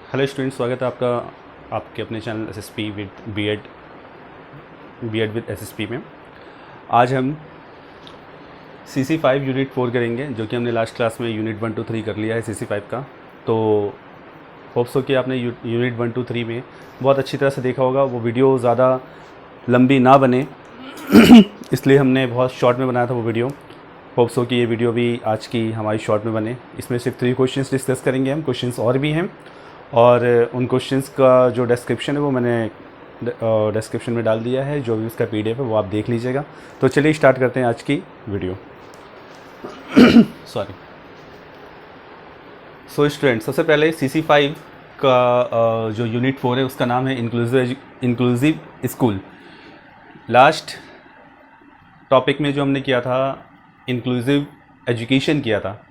Hello student, स्वागत है आपका आपके अपने channel SSP with BEd with SSP में। आज हम CC5 यूनिट 4 करेंगे, जो कि हमने लास्ट क्लास में यूनिट 1 2 3 कर लिया है CC5 का। तो होप्स हो कि आपने यूनिट 1 2 3 में बहुत अच्छी तरह से देखा होगा। वो वीडियो ज़्यादा लंबी ना बने इसलिए हमने बहुत शॉर्ट में बनाया था वो वीडियो। होप्स हो कि ये वीडियो भी आज की हमारी शॉर्ट में बने। इसमें सिर्फ 3 क्वेश्चंस डिस्कस करेंगे हम। क्वेश्चंस और भी हैं और उन क्वेश्चंस का जो डिस्क्रिप्शन है वो मैंने डिस्क्रिप्शन में डाल दिया है। जो भी उसका PDF है वो आप देख लीजिएगा। तो चलिए स्टार्ट करते हैं आज की वीडियो। सॉरी। सो स्टूडेंट, सबसे पहले CC5 का जो यूनिट 4 है उसका नाम है इंक्लूसिव स्कूल। लास्ट टॉपिक में जो हमने किया था इंक्लूसिव एजुकेशन किया था।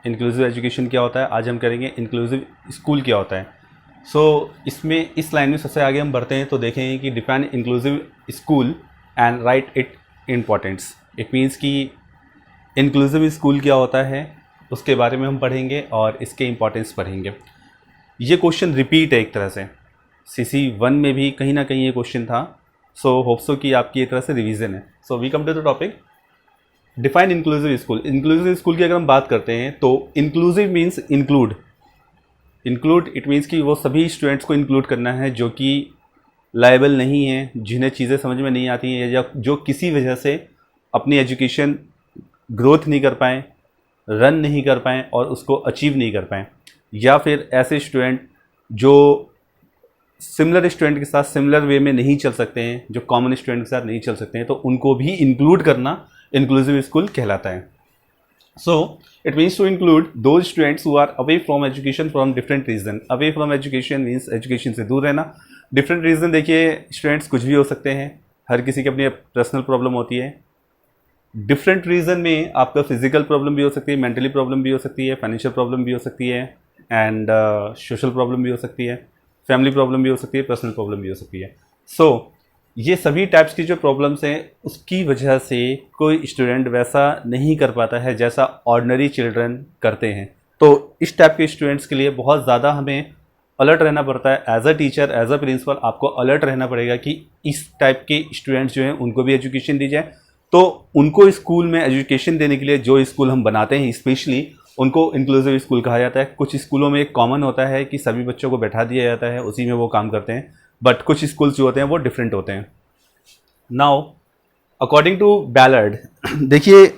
इंक्लूसिव एजुकेशन क्या होता है, आज हम करेंगे इंक्लूसिव स्कूल क्या होता है। इसमें इस लाइन में सबसे आगे हम बढ़ते हैं तो देखेंगे कि define inclusive school and right it importance. It means कि इंक्लूसिव स्कूल क्या होता है उसके बारे में हम पढ़ेंगे और इसके इम्पोर्टेंस पढ़ेंगे। ये क्वेश्चन रिपीट है एक तरह से, CC1 में भी कहीं ना कहीं ये क्वेश्चन था। सो होप्सो कि आपकी एक तरह से रिवीजन है। So we come to the topic, define inclusive school. Inclusive school की अगर हम बात करते हैं तो inclusive means include. It means कि वो सभी स्टूडेंट्स को इंक्लूड करना है जो कि लायबल नहीं है, जिन्हें चीज़ें समझ में नहीं आती हैं या जो किसी वजह से अपनी एजुकेशन ग्रोथ नहीं कर पाएँ, रन नहीं कर पाएँ और उसको अचीव नहीं कर पाएँ, या फिर ऐसे स्टूडेंट जो सिमिलर स्टूडेंट के साथ सिमिलर वे में नहीं चल सकते हैं, जो कॉमन स्टूडेंट के साथ नहीं चल सकते हैं, तो उनको भी इंक्लूड करना इंक्लूसिव स्कूल कहलाता है। So it means to include those students who are away from education from different reason. अवे फ्रॉम एजुकेशन मीन्स एजुकेशन से दूर रहना। डिफरेंट रीजन देखिए स्टूडेंट्स कुछ भी हो सकते हैं, हर किसी की अपनी पर्सनल प्रॉब्लम होती है। डिफरेंट रीजन में आपका फिजिकल प्रॉब्लम भी हो सकती है, मेंटली प्रॉब्लम भी हो सकती है, फाइनेंशियल प्रॉब्लम भी हो सकती है एंड सोशल प्रॉब्लम भी हो सकती है, फैमिली प्रॉब्लम भी हो सकती है, पर्सनल प्रॉब्लम भी हो सकती है। सो ये सभी टाइप्स की जो प्रॉब्लम्स हैं उसकी वजह से कोई स्टूडेंट वैसा नहीं कर पाता है जैसा ऑर्डिनरी चिल्ड्रन करते हैं। तो इस टाइप के स्टूडेंट्स के लिए बहुत ज़्यादा हमें अलर्ट रहना पड़ता है। As a teacher, as a principal आपको अलर्ट रहना पड़ेगा कि इस टाइप के स्टूडेंट्स जो हैं उनको भी एजुकेशन दी जाए। तो उनको स्कूल में एजुकेशन देने के लिए जो स्कूल हम बनाते हैं स्पेशली उनको इंक्लूसिव स्कूल कहा जाता है। कुछ स्कूलों में एक कॉमन होता है कि सभी बच्चों को बैठा दिया जाता है, उसी में वो काम करते हैं, बट कुछ स्कूल्स जो होते हैं वो डिफरेंट होते हैं। नाउ अकॉर्डिंग टू बैलर्ड, देखिए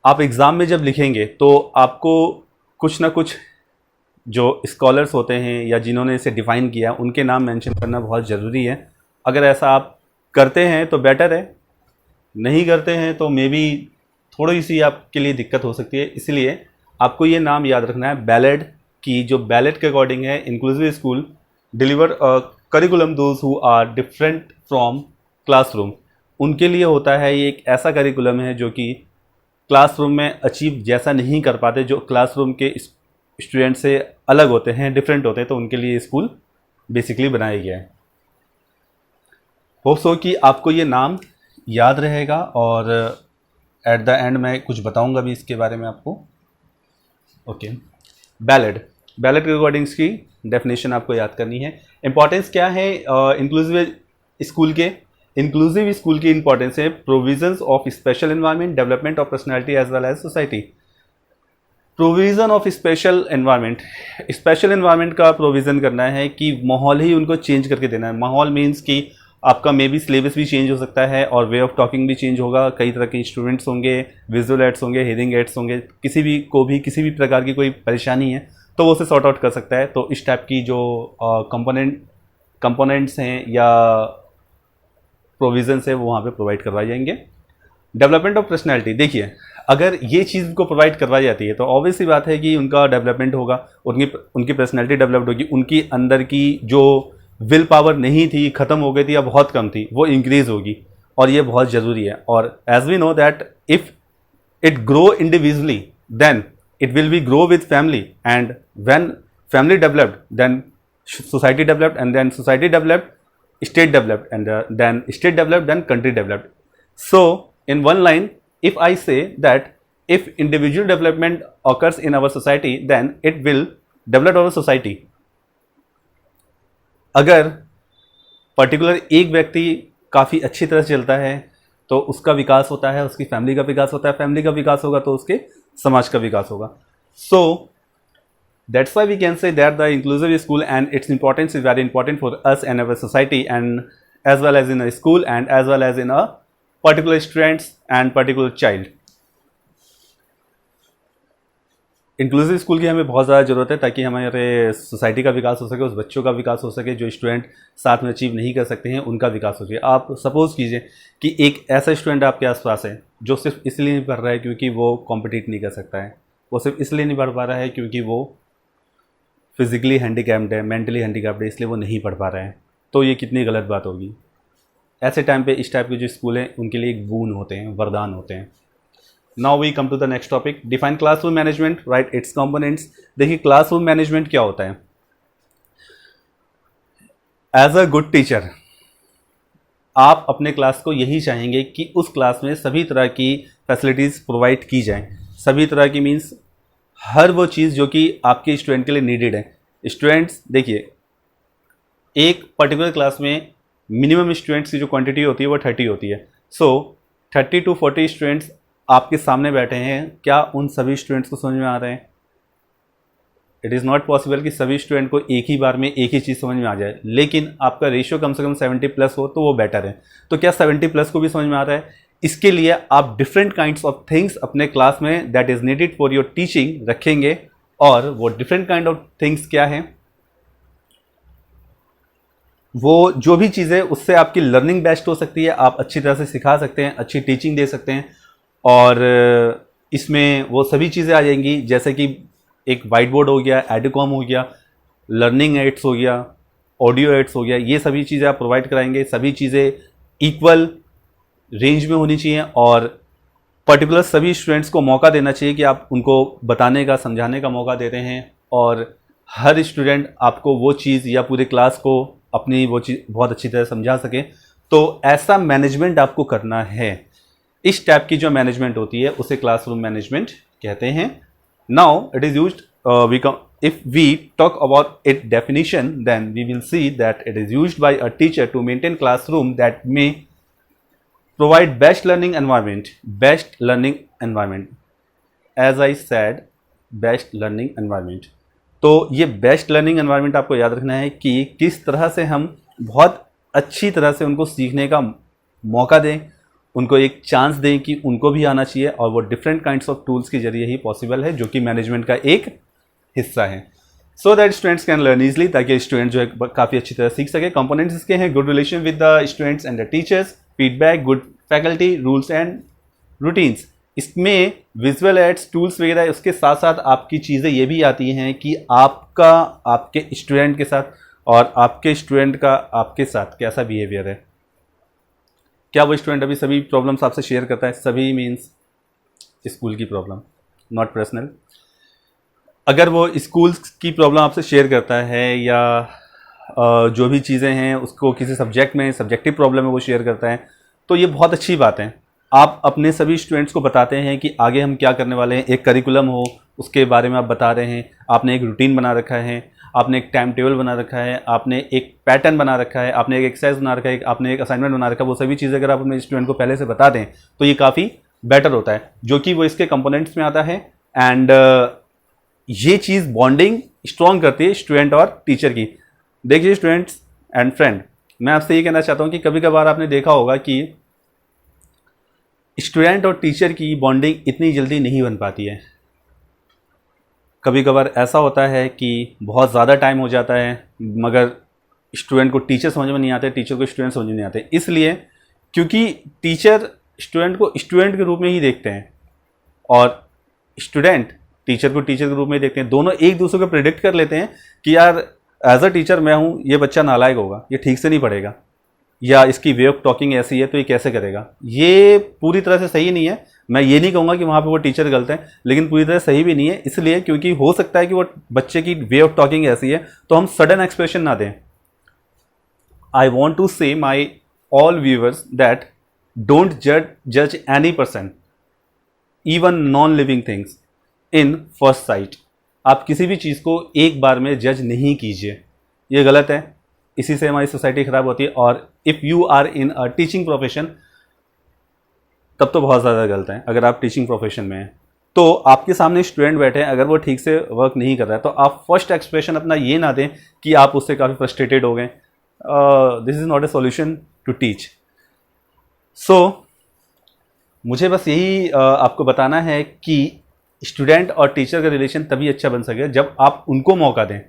आप एग्ज़ाम में जब लिखेंगे तो आपको कुछ ना कुछ जो स्कॉलर्स होते हैं या जिन्होंने इसे डिफ़ाइन किया उनके नाम मेंशन करना बहुत ज़रूरी है। अगर ऐसा आप करते हैं तो बेटर है, नहीं करते हैं तो मे बी थोड़ी सी आपके लिए दिक्कत हो सकती है। इसलिए आपको ये नाम याद रखना है बैलेड की, जो बैलेड के अकॉर्डिंग है inclusive school deliver curriculum those who are different from classroom. उनके लिए होता है ये एक ऐसा करिकुलम है जो कि क्लासरूम में अचीव जैसा नहीं कर पाते, जो क्लासरूम के स्टूडेंट से अलग होते हैं, डिफरेंट होते हैं, तो उनके लिए स्कूल बेसिकली बनाया गया है। होप्स हो कि आपको ये नाम याद रहेगा और एट द एंड मैं कुछ बताऊंगा भी इसके बारे में आपको। ओके, बैलेड के अकॉर्डिंग इसकी डेफिनेशन आपको याद करनी है। इंपॉर्टेंस क्या है इंक्लूसिव स्कूल के? इंक्लूसिव स्कूल की इंपॉर्टेंस है provisions of special environment, development of personality as well as society. Provision of special environment, special environment का प्रोविज़न करना है कि माहौल ही उनको चेंज करके देना है। माहौल मीन्स कि आपका मे बी सिलेबस भी चेंज हो सकता है और वे ऑफ टॉकिंग भी चेंज होगा। कई तरह के इंस्ट्रूमेंट्स होंगे, विजुअल एड्स होंगे, हियरिंग एड्स होंगे। किसी भी प्रकार की कोई परेशानी है तो वो उसे सॉर्ट आउट कर सकता है। तो इस टाइप की जो कंपोनेंट्स हैं या प्रोविजंस है वो वहाँ पे प्रोवाइड करवाए जाएंगे। डेवलपमेंट ऑफ पर्सनैलिटी, देखिए अगर ये चीज़ को प्रोवाइड करवाई जाती है तो ऑब्वियस सी बात है कि उनका डेवलपमेंट होगा, उनकी पर्सनैलिटी डेवलप्ड होगी, उनकी अंदर की जो विल पावर नहीं थी, ख़त्म हो गई थी या बहुत कम थी, वो इंक्रीज होगी और ये बहुत ज़रूरी है। और as we know that if it grow individually then it will be grow with family, and when family developed then society developed, and then society developed state developed, and then state developed then country developed. So in one line if I say that if individual development occurs in our society then it will developed our society. अगर particular एक व्यक्ति काफ़ी अच्छी तरह से चलता है तो उसका विकास होता है, उसकी फैमिली का विकास होता है, फैमिली का विकास होगा तो उसके समाज का विकास होगा। So that's why we can say that the inclusive school and its importance is very important for us and our society and as well as in a school and as well as in a particular students and particular child. Inclusive school की हमें बहुत ज़्यादा ज़रूरत है ताकि हमारे society का विकास हो सके, उस बच्चों का विकास हो सके जो स्टूडेंट साथ में अचीव नहीं कर सकते हैं, उनका विकास हो सके। आप सपोज़ कीजिए कि एक ऐसा स्टूडेंट आपके आसपास है जो सिर्फ इसलिए नहीं पढ़ रहा है क्योंकि वो कॉम्पिटिट नहीं कर सकता है, वो सिर्फ इसलिए नहीं पढ़ पा रहा है क्योंकि वो फिजिकली हैंडीकैप्ड है, मेंटली हैंडीकैप्ड है, इसलिए वो नहीं पढ़ पा रहा है। तो ये कितनी गलत बात होगी। ऐसे टाइम पे इस टाइप के जो स्कूल हैं उनके लिए एक बून होते हैं, वरदान होते हैं। Now we come to the next topic, define classroom management, write its components. देखिए क्लासरूम मैनेजमेंट क्या होता है। एज अ गुड टीचर आप अपने क्लास को यही चाहेंगे कि उस क्लास में सभी तरह की फैसिलिटीज़ प्रोवाइड की जाएं। सभी तरह की मीन्स हर वो चीज़ जो कि आपके स्टूडेंट के लिए नीडेड है। स्टूडेंट्स देखिए, एक पर्टिकुलर क्लास में मिनिमम स्टूडेंट्स की जो क्वांटिटी होती है वो 30 होती है। सो 30 to 40 स्टूडेंट्स आपके सामने बैठे हैं, क्या उन सभी स्टूडेंट्स को समझ में आ रहे हैं? इट इज़ नॉट पॉसिबल कि सभी स्टूडेंट को एक ही बार में एक ही चीज़ समझ में आ जाए, लेकिन आपका रेशियो कम से कम 70+ हो तो वो बेटर है। तो क्या 70+ को भी समझ में आ रहा है? इसके लिए आप डिफरेंट काइंड्स ऑफ थिंग्स अपने क्लास में that is needed for your teaching रखेंगे। और वो डिफरेंट काइंड ऑफ थिंग्स क्या है? वो जो भी चीज़ें उससे आपकी लर्निंग बेस्ट हो सकती है, आप अच्छी तरह से सिखा सकते हैं, अच्छी टीचिंग दे सकते हैं। और इसमें वो सभी चीज़ें आ जाएंगी जैसे कि एक वाइट बोर्ड हो गया, एडुकॉम हो गया, लर्निंग एड्स हो गया, ऑडियो एड्स हो गया, ये सभी चीज़ें आप प्रोवाइड कराएंगे। सभी चीज़ें इक्वल रेंज में होनी चाहिए और पर्टिकुलर सभी स्टूडेंट्स को मौका देना चाहिए कि आप उनको बताने का, समझाने का मौका देते हैं और हर स्टूडेंट आपको वो चीज़ या पूरे क्लास को अपनी वो चीज़ बहुत अच्छी तरह समझा सके। तो ऐसा मैनेजमेंट आपको करना है। इस टाइप की जो मैनेजमेंट होती है उसे क्लासरूम मैनेजमेंट कहते हैं। Now it is used if we talk about its definition, then we will see that it is used by a teacher to maintain classroom that may provide best learning environment. Best learning environment, as I said, best learning environment. तो ये best learning environment आपको याद रखना है कि किस तरह से हम बहुत अच्छी तरह से उनको सीखने का मौका दें, उनको एक चांस दें कि उनको भी आना चाहिए। और वो डिफरेंट काइंड्स ऑफ टूल्स के जरिए ही पॉसिबल है, जो कि मैनेजमेंट का एक हिस्सा है। So that students can learn easily, ताकि स्टूडेंट जो है काफ़ी अच्छी तरह सीख सके। कंपोनेंट्स इसके हैं good relation with the students and the teachers, feedback, good faculty, rules and routines. इसमें विजुअल एड्स, टूल्स वगैरह, उसके साथ साथ आपकी चीज़ें ये भी आती हैं कि आपका आपके स्टूडेंट के साथ और आपके स्टूडेंट का आपके साथ कैसा बिहेवियर है। क्या वो स्टूडेंट अभी सभी प्रॉब्लम्स आपसे शेयर करता है? सभी मीन्स स्कूल की प्रॉब्लम, नॉट पर्सनल। अगर वो स्कूल की प्रॉब्लम आपसे शेयर करता है या जो भी चीज़ें हैं उसको किसी सब्जेक्ट में सब्जेक्टिव प्रॉब्लम है वो शेयर करता है, तो ये बहुत अच्छी बात है। आप अपने सभी स्टूडेंट्स को बताते हैं कि आगे हम क्या करने वाले हैं, एक करिकुलम हो उसके बारे में आप बता रहे हैं, आपने एक रूटीन बना रखा है, आपने एक टाइम टेबल बना रखा है, आपने एक पैटर्न बना रखा है, आपने एक एक्सरसाइज बना रखा है, आपने एक असाइनमेंट बना रखा है। वो सभी चीज़ें अगर आप अपने स्टूडेंट को पहले से बता दें तो ये काफ़ी बेटर होता है, जो कि वो इसके कंपोनेंट्स में आता है। एंड ये चीज़ बॉन्डिंग स्ट्रॉन्ग करती है स्टूडेंट और टीचर की। देखिए स्टूडेंट्स एंड फ्रेंड, मैं आपसे ये कहना चाहता हूँ कि कभी कभार आपने देखा होगा कि स्टूडेंट और टीचर की बॉन्डिंग इतनी जल्दी नहीं बन पाती है। कभी कभार ऐसा होता है कि बहुत ज़्यादा टाइम हो जाता है मगर स्टूडेंट को टीचर समझ में नहीं आते, टीचर को स्टूडेंट समझ में नहीं आते। इसलिए क्योंकि टीचर स्टूडेंट को स्टूडेंट के रूप में ही देखते हैं और स्टूडेंट टीचर को टीचर के रूप में देखते हैं। दोनों एक दूसरे को प्रेडिक्ट कर लेते हैं कि यार एज अ टीचर मैं हूँ, ये बच्चा नालायक होगा, ये ठीक से नहीं पढ़ेगा, या इसकी वे ऑफ टॉकिंग ऐसी है तो ये कैसे करेगा। ये पूरी तरह से सही नहीं है। मैं ये नहीं कहूँगा कि वहाँ पे वो टीचर गलत है, लेकिन पूरी तरह सही भी नहीं है। इसलिए क्योंकि हो सकता है कि वो बच्चे की वे ऑफ टॉकिंग ऐसी है तो हम सडन एक्सप्रेशन ना दें। आई want to say my all viewers that don't जज any person, even non living things, in first sight. आप किसी भी चीज़ को एक बार में जज नहीं कीजिए, ये गलत है। इसी से हमारी सोसाइटी ख़राब होती है। और if you are in a teaching profession तब तो बहुत ज़्यादा गलत है। अगर आप टीचिंग प्रोफेशन में हैं तो आपके सामने स्टूडेंट बैठे हैं, अगर वो ठीक से वर्क नहीं कर रहा है तो आप फर्स्ट एक्सप्रेशन अपना ये ना दें कि आप उससे काफ़ी फ्रस्ट्रेटेड हो गए। This is not a solution to teach. So मुझे बस यही आपको बताना है कि स्टूडेंट और टीचर का रिलेशन तभी अच्छा बन सके जब आप उनको मौका दें।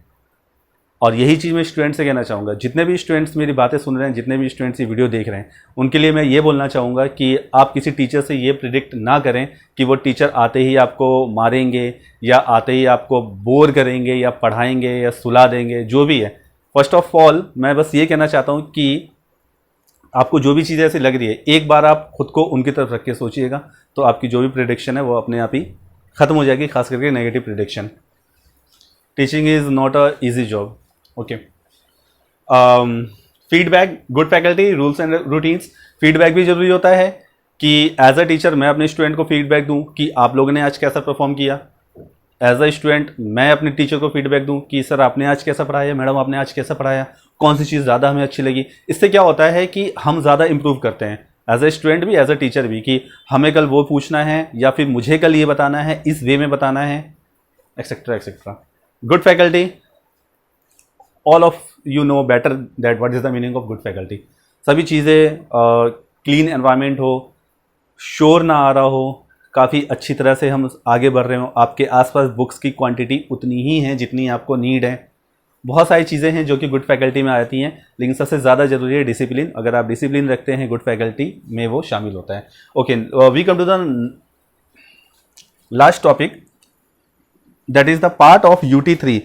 और यही चीज़ मैं स्टूडेंट से कहना चाहूँगा। जितने भी स्टूडेंट्स मेरी बातें सुन रहे हैं, जितने भी स्टूडेंट्स ये वीडियो देख रहे हैं, उनके लिए मैं ये बोलना चाहूँगा कि आप किसी टीचर से ये प्रिडिक्ट ना करें कि वो टीचर आते ही आपको मारेंगे या आते ही आपको बोर करेंगे या पढ़ाएंगे या सुला देंगे, जो भी है। फर्स्ट ऑफ ऑल मैं बस ये कहना चाहता हूँ कि आपको जो भी चीज़ें ऐसी लग रही है, एक बार आप खुद को उनकी तरफ रख के सोचिएगा तो आपकी जो भी प्रिडिक्शन है वो अपने आप ही ख़त्म हो जाएगी, खास करके negative prediction. Teaching is not a easy job. Okay, feedback, good faculty, rules and routines. Feedback भी जरूरी होता है कि एज अ टीचर मैं अपने स्टूडेंट को फीडबैक दूं कि आप लोगों ने आज कैसा परफॉर्म किया। एज अ स्टूडेंट मैं अपने टीचर को फीडबैक दूं कि सर आपने आज कैसा पढ़ाया, मैडम आपने आज कैसा पढ़ाया, कौन सी चीज़ ज़्यादा हमें अच्छी लगी। इससे क्या होता है कि हम ज़्यादा इंप्रूव करते हैं, एज अ स्टूडेंट भी एज अ टीचर भी, कि हमें कल वो पूछना है या फिर मुझे कल ये बताना है, इस वे में बताना है, etcetera etcetera. Good faculty, all of you know better that what is the meaning of good faculty. सभी चीज़ें क्लीन एनवायरनमेंट हो, शोर ना आ रहा हो, काफ़ी अच्छी तरह से हम आगे बढ़ रहे हो, आपके आसपास बुक्स की क्वांटिटी उतनी ही है जितनी आपको नीड है। बहुत सारी चीज़ें हैं जो कि गुड फैकल्टी में आती हैं, लेकिन सबसे ज़्यादा ज़रूरी है डिसिप्लिन। अगर आप डिसिप्लिन रखते हैं, गुड फैकल्टी में वो शामिल होता है। Okay, we come to the last topic, that is the part of UT3।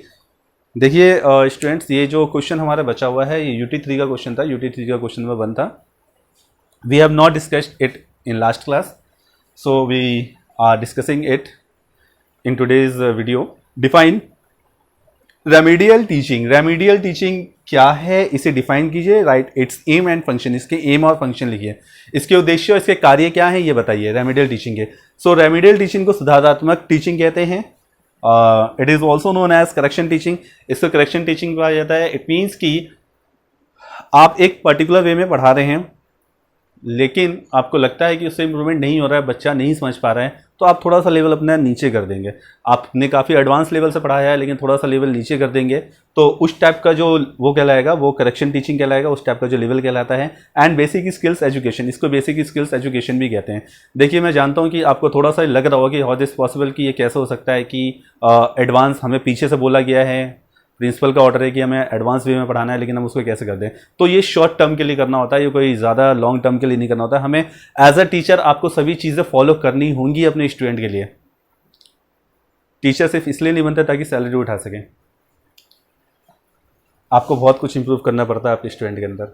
देखिए स्टूडेंट्स, ये जो क्वेश्चन हमारा बचा हुआ है ये UT3 का क्वेश्चन था, UT3 का क्वेश्चन नंबर 1 था। We have not discussed it in last class, so we are discussing it in today's video. Define remedial teaching. Remedial teaching क्या है, इसे डिफाइन कीजिए। Write its aim and function, इसके aim और function लिखिए, इसके उद्देश्य और इसके कार्य क्या है ये बताइए रेमेडियल टीचिंग के। सो रेमेडियल टीचिंग को सुधारात्मक टीचिंग कहते हैं। It is also known as correction teaching. इसको करेक्शन टीचिंग कहा जाता है। इट मीन्स कि आप एक पर्टिकुलर वे में पढ़ा रहे हैं, लेकिन आपको लगता है कि उससे इंप्रूवमेंट नहीं हो रहा है, बच्चा नहीं समझ पा रहा है, तो आप थोड़ा सा लेवल अपना नीचे कर देंगे। आपने काफ़ी एडवांस लेवल से पढ़ाया है लेकिन थोड़ा सा लेवल नीचे कर देंगे, तो उस टाइप का जो वो कहलाएगा वो करेक्शन टीचिंग कहलाएगा, उस टाइप का जो लेवल कहलाता है। एंड बेसिक स्किल्स एजुकेशन, इसको बेसिक स्किल्स एजुकेशन भी कहते हैं। देखिए मैं जानता हूँ कि आपको थोड़ा सा लग रहा होगा कि हाउ दिस पॉसिबल, कि ये कैसे हो सकता है कि एडवांस हमें पीछे से बोला गया है, प्रिंसिपल का ऑर्डर है कि हमें एडवांस वे में पढ़ाना है, लेकिन हम उसको कैसे कर दें। तो ये शॉर्ट टर्म के लिए करना होता है, ये कोई ज़्यादा लॉन्ग टर्म के लिए नहीं करना होता। हमें एज अ टीचर आपको सभी चीज़ें फॉलो करनी होंगी अपने स्टूडेंट के लिए। टीचर सिर्फ इसलिए नहीं बनता ताकि सैलरी उठा सकें, आपको बहुत कुछ इंप्रूव करना पड़ता है अपने स्टूडेंट के अंदर।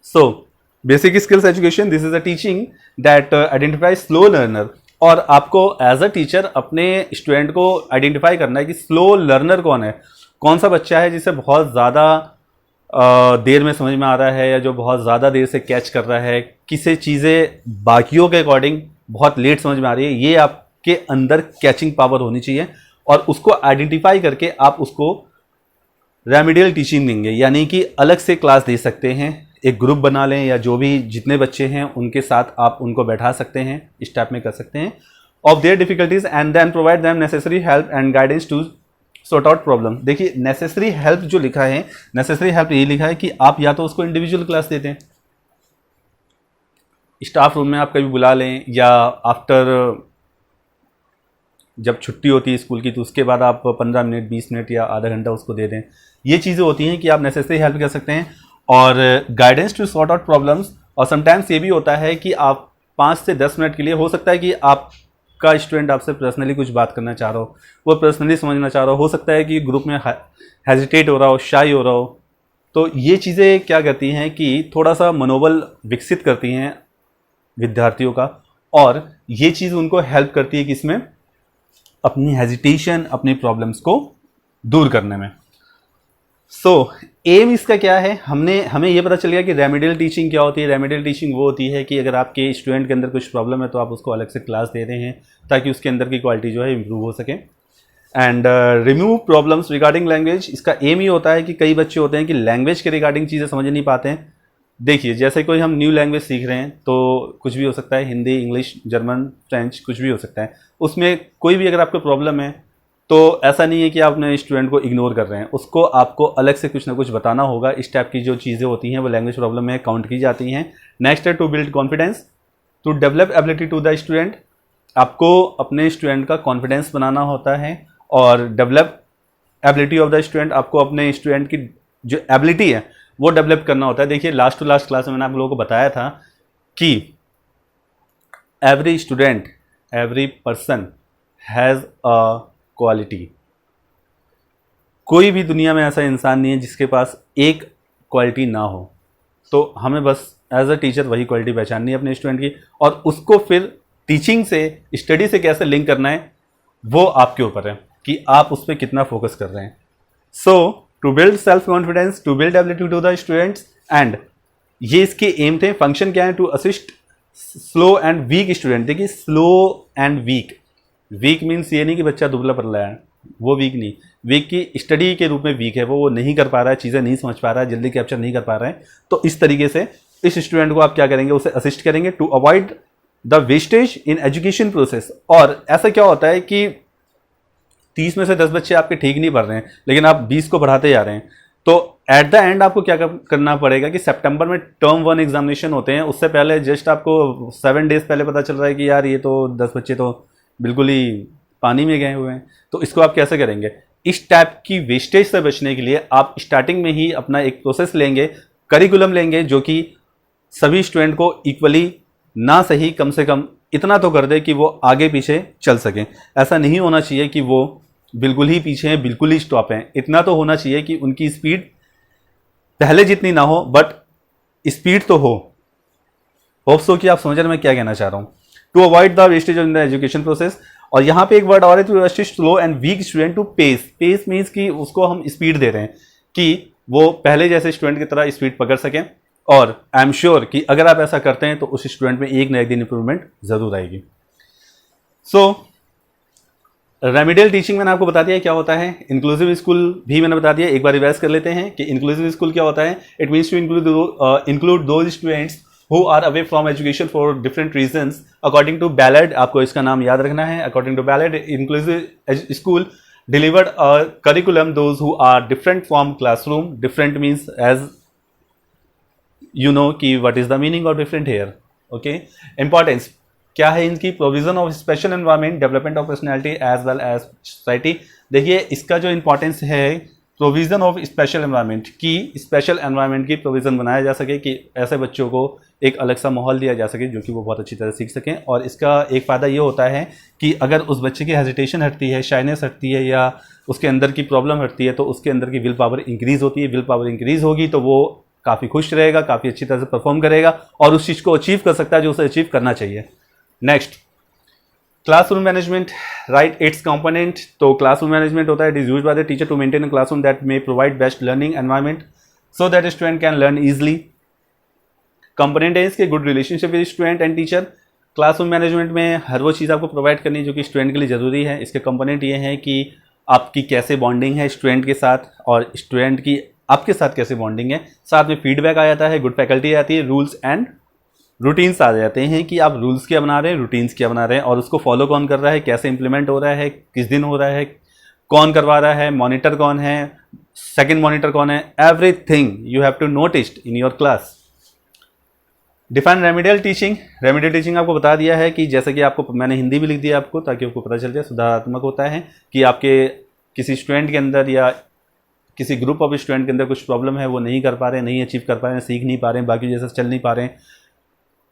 So basic skills education, this is a teaching that identify slow learner. और आपको एज अ टीचर अपने स्टूडेंट को आइडेंटिफाई करना है कि स्लो लर्नर कौन है, कौन सा बच्चा है जिसे बहुत ज़्यादा देर में समझ में आ रहा है या जो बहुत ज़्यादा देर से कैच कर रहा है, किसे चीज़ें बाकियों के अकॉर्डिंग बहुत लेट समझ में आ रही है। ये आपके अंदर कैचिंग पावर होनी चाहिए और उसको आइडेंटिफाई करके आप उसको रेमेडियल टीचिंग देंगे, यानी कि अलग से क्लास दे सकते हैं। एक ग्रुप बना लें या जो भी जितने बच्चे हैं उनके साथ आप उनको बैठा सकते हैं, इस टाइप में कर सकते हैं। Of their difficulties and then provide them necessary help and guidance to sort out problem. देखिए नेसेसरी हेल्प जो लिखा है, नेसेसरी हेल्प ये लिखा है कि आप या तो उसको इंडिविजुअल क्लास देते हैं, स्टाफ रूम में आप कभी बुला लें, या आफ्टर जब छुट्टी होती है स्कूल की तो उसके बाद आप 15 मिनट 20 मिनट या आधा घंटा उसको दे दें। ये चीज़ें होती हैं कि आप नेसेसरी हेल्प कर सकते हैं। और guidance to sort out problems, और समटाइम्स ये भी होता है कि आप 5 से 10 मिनट के लिए, हो सकता है कि आपका स्टूडेंट आपसे पर्सनली कुछ बात करना चाह रहा हो, वो पर्सनली समझना चाह रहा हो सकता है कि ग्रुप में हेजिटेट हो रहा हो, शाई हो रहा हो। तो ये चीज़ें क्या करती हैं कि थोड़ा सा मनोबल विकसित करती हैं विद्यार्थियों का, और ये चीज़ उनको हेल्प करती है कि इसमें अपनी हेजिटेशन, अपनी प्रॉब्लम्स को दूर करने में। सो एम इसका क्या है, हमें ये पता चल गया कि रेमेडियल टीचिंग क्या होती है। रेमेडियल टीचिंग वो होती है कि अगर आपके स्टूडेंट के अंदर कुछ प्रॉब्लम है तो आप उसको अलग से क्लास दे रहे हैं ताकि उसके अंदर की क्वालिटी जो है इम्प्रूव हो सके। And remove problems regarding language. इसका एम ही होता है कि कई बच्चे होते हैं कि लैंग्वेज के रिगार्डिंग चीज़ें समझ नहीं पाते हैं। देखिए, जैसे कोई हम न्यू लैंग्वेज सीख रहे हैं तो कुछ भी हो सकता है, हिंदी, इंग्लिश, जर्मन, फ्रेंच, कुछ भी हो सकता है। उसमें कोई भी अगर आपको प्रॉब्लम है तो ऐसा नहीं है कि आप अपने स्टूडेंट को इग्नोर कर रहे हैं, उसको आपको अलग से कुछ ना कुछ बताना होगा। इस टाइप की जो चीज़ें होती हैं वो लैंग्वेज प्रॉब्लम में काउंट की जाती हैं। नेक्स्ट है to build confidence, to develop ability to the student. आपको अपने स्टूडेंट का कॉन्फिडेंस बनाना होता है और develop ability of the student, आपको अपने स्टूडेंट की जो एबिलिटी है वो डेवलप करना होता है। देखिए, लास्ट टू लास्ट क्लास में मैंने आप लोगों को बताया था कि every student, every person has a quality. कोई भी दुनिया में ऐसा इंसान नहीं है जिसके पास एक क्वालिटी ना हो। तो हमें बस एज अ टीचर वही क्वालिटी पहचाननी है अपने स्टूडेंट की, और उसको फिर टीचिंग से, स्टडी से कैसे लिंक करना है वो आपके ऊपर है कि आप उस पर कितना फोकस कर रहे हैं। So to build self confidence, to build ability to the students, and ये इसके एम थे। फंक्शन क्या है? To assist slow and weak student. देखिए, slow and weak, weak means ये नहीं कि बच्चा दुबला पतला है, वो वीक नहीं। वीक की स्टडी के रूप में वीक है, वो नहीं कर पा रहा है, चीज़ें नहीं समझ पा रहा है, जल्दी कैप्चर नहीं कर पा रहा है। तो इस तरीके से इस स्टूडेंट को आप क्या करेंगे? उसे असिस्ट करेंगे to avoid the wastage in education process. और ऐसा क्या होता है कि 30 में से 10 बच्चे आपके ठीक नहीं पढ़ रहे हैं, लेकिन आप 20 को बढ़ाते जा रहे हैं। तो एट द एंड आपको क्या करना पड़ेगा कि सितंबर में टर्म 1 एग्जामिनेशन होते हैं, उससे पहले जस्ट आपको 7 डेज पहले पता चल रहा है कि यार ये तो 10 बच्चे तो बिल्कुल ही पानी में गए हुए हैं। तो इसको आप कैसे करेंगे? इस टाइप की वेस्टेज से बचने के लिए आप स्टार्टिंग में ही अपना एक प्रोसेस लेंगे, करिकुलम लेंगे जो कि सभी स्टूडेंट को इक्वली ना सही कम से कम इतना तो कर दे कि वो आगे पीछे चल सकें। ऐसा नहीं होना चाहिए कि वो बिल्कुल ही पीछे हैं, बिल्कुल ही स्टॉप हैं। इतना तो होना चाहिए कि उनकी स्पीड पहले जितनी ना हो, बट स्पीड तो हो। होप सो कि आप समझ रहे मैं क्या कहना चाह रहा हूँ। To avoid the wastage in the education process. और यहाँ पे एक वर्ड और है, to assist slow and weak student to pace. Pace means कि उसको हम स्पीड दे रहे हैं कि वो पहले जैसे स्टूडेंट की तरह स्पीड पकड़ सकें। और आई एम श्योर कि अगर आप ऐसा करते हैं तो उस स्टूडेंट में एक न एक दिन इंप्रूवमेंट जरूर आएगी। सो रेमिडियल टीचिंग मैंने आपको बता दिया क्या होता है। इंक्लूसिव स्कूल भी मैंने बता दिया, एक बार रिवाइज कर लेते हैं कि इंक्लूसिव स्कूल क्या होता है। It means to include those students who are away from education for different reasons according to Ballard। आपको इसका नाम याद रखना है। according to Ballard, inclusive school delivered a curriculum those who are different from classroom। different means as you know कि what is the meaning of different here। okay, importance क्या है इनकी? Provision of special environment, development of personality as well as society. देखिए, इसका जो importance है, provision of special environment की, special environment की प्रोविज़न बनाया जा सके कि ऐसे बच्चों को एक अलग सा माहौल दिया जा सके जो कि वो बहुत अच्छी तरह सीख सकें। और इसका एक फ़ायदा ये होता है कि अगर उस बच्चे की हेजिटेशन हटती है, शाइनेस हटती है, या उसके अंदर की प्रॉब्लम हटती है, तो उसके अंदर की विल पावर इंक्रीज़ होती है। विल पावर इंक्रीज़ होगी तो वो काफ़ी खुश रहेगा, काफ़ी अच्छी तरह से परफॉर्म करेगा और उस चीज़ को अचीव कर सकता है जो उसे अचीव करना चाहिए। Next, classroom management, write its component. तो क्लासरूम मैनेजमेंट होता है, it is used by the teacher to maintain a classroom that may provide best learning environment so that student can learn easily. Component है इसके good relationship with student and teacher. Classroom management में हर वो चीज़ आपको provide करनी है जो कि स्टूडेंट के लिए ज़रूरी है। इसके कंपोनेंट ये हैं कि आपकी कैसे बॉन्डिंग है स्टूडेंट के साथ और स्टूडेंट की आपके साथ कैसे बॉन्डिंग है। साथ में फीडबैक आ जाता है, गुड फैकल्टी आती है, रूल्स एंड रूटीन्स आ जाते हैं कि आप रूल्स क्या बना रहे हैं, रूटीन्स क्या बना रहे हैं और उसको फॉलो कौन कर रहा है, कैसे इंप्लीमेंट हो रहा है, किस दिन हो रहा है, कौन करवा रहा है, मॉनिटर कौन है, सेकंड मॉनिटर कौन है। Everything you have to notice in your class. Define remedial teaching. Remedial teaching आपको बता दिया है कि जैसे कि आपको मैंने हिंदी भी लिख दिया आपको ताकि आपको पता चल जाए। सुधारात्मक होता है कि आपके किसी स्टूडेंट के अंदर या किसी ग्रुप ऑफ स्टूडेंट के अंदर कुछ प्रॉब्लम है, वो नहीं कर पा रहे हैं, नहीं अचीव कर पा रहे हैं, सीख नहीं पा रहे हैं, बाकी जैसे चल नहीं पा रहे हैं।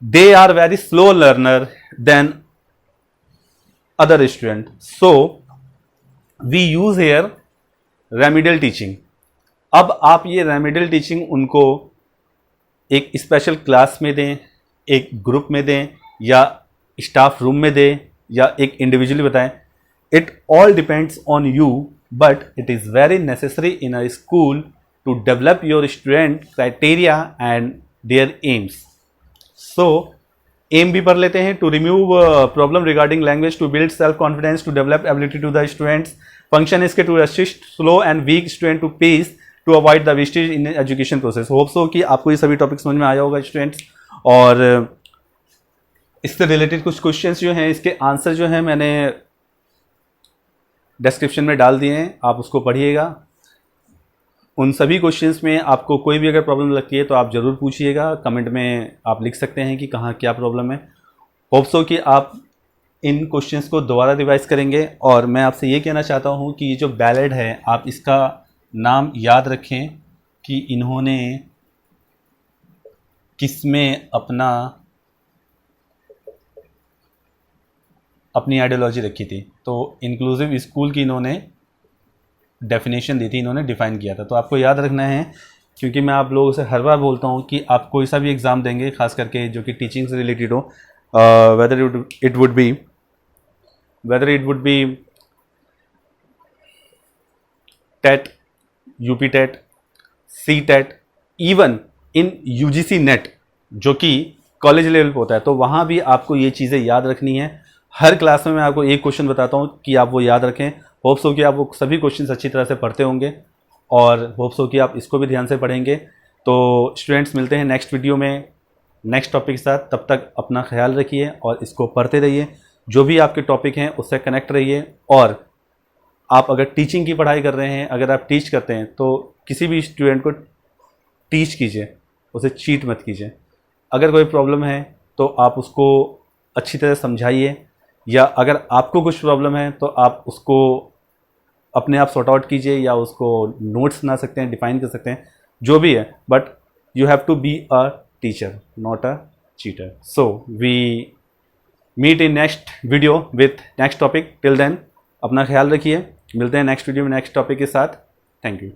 They are very slow learner than other student, so we use here remedial teaching। अब आप ये remedial teaching उनको एक स्पेशल क्लास में दें, एक ग्रुप में दें या स्टाफ रूम में दें या एक इंडिविजुअली बताएं, it all depends on you, but it is very necessary in a school to develop your student criteria and their aims। So aim भी पढ़ लेते हैं। To remove problem regarding language, to build self confidence, to develop ability to the students. Function इसके to assist slow and weak student to pace to avoid the wastage in education process. Hope so कि आपको ये सभी topic समझ में आया होगा students. और इससे रिलेटेड कुछ क्वेश्चंस जो हैं, इसके आंसर जो हैं मैंने डिस्क्रिप्शन में डाल दिए हैं, आप उसको पढ़िएगा। उन सभी क्वेश्चंस में आपको कोई भी अगर प्रॉब्लम लगती है तो आप ज़रूर पूछिएगा, कमेंट में आप लिख सकते हैं कि कहाँ क्या प्रॉब्लम है। होप सो कि आप इन क्वेश्चंस को दोबारा रिवाइज करेंगे। और मैं आपसे ये कहना चाहता हूँ कि ये जो बैलेड है, आप इसका नाम याद रखें कि इन्होंने किसमें अपनी आइडियोलॉजी रखी थी। तो इंक्लूसिव स्कूल की इन्होंने डेफिनेशन दी थी, इन्होंने डिफाइन किया था। तो आपको याद रखना है, क्योंकि मैं आप लोगों से हर बार बोलता हूँ कि आप कोई सा भी एग्ज़ाम देंगे, खास करके जो कि टीचिंग से रिलेटेड हो, whether it would be TET, UP TET, C TET, even in UGC NET जो कि कॉलेज लेवल पे होता है, तो वहाँ भी आपको ये चीज़ें याद रखनी है। हर क्लास में मैं आपको एक क्वेश्चन बताता हूँ कि आप वो याद रखें। होप्स हो कि आप वो सभी क्वेश्चंस अच्छी तरह से पढ़ते होंगे और होप्स हो कि आप इसको भी ध्यान से पढ़ेंगे। तो स्टूडेंट्स, मिलते हैं नेक्स्ट वीडियो में नेक्स्ट टॉपिक के साथ। तब तक अपना ख्याल रखिए और इसको पढ़ते रहिए। जो भी आपके टॉपिक हैं उससे कनेक्ट रहिए। और आप अगर टीचिंग की पढ़ाई कर रहे हैं, अगर आप टीच करते हैं, तो किसी भी स्टूडेंट को टीच कीजिए, उसे चीट मत कीजिए। अगर कोई प्रॉब्लम है तो आप उसको अच्छी तरह समझाइए, या अगर आपको कुछ प्रॉब्लम है तो आप उसको अपने आप सॉर्ट आउट कीजिए, या उसको नोट्स बना सकते हैं, डिफाइन कर सकते हैं, जो भी है। But you have to be a teacher, not a cheater. So we meet in next video with next topic. Till then अपना ख्याल रखिए। मिलते हैं नेक्स्ट वीडियो में नेक्स्ट टॉपिक के साथ। Thank you.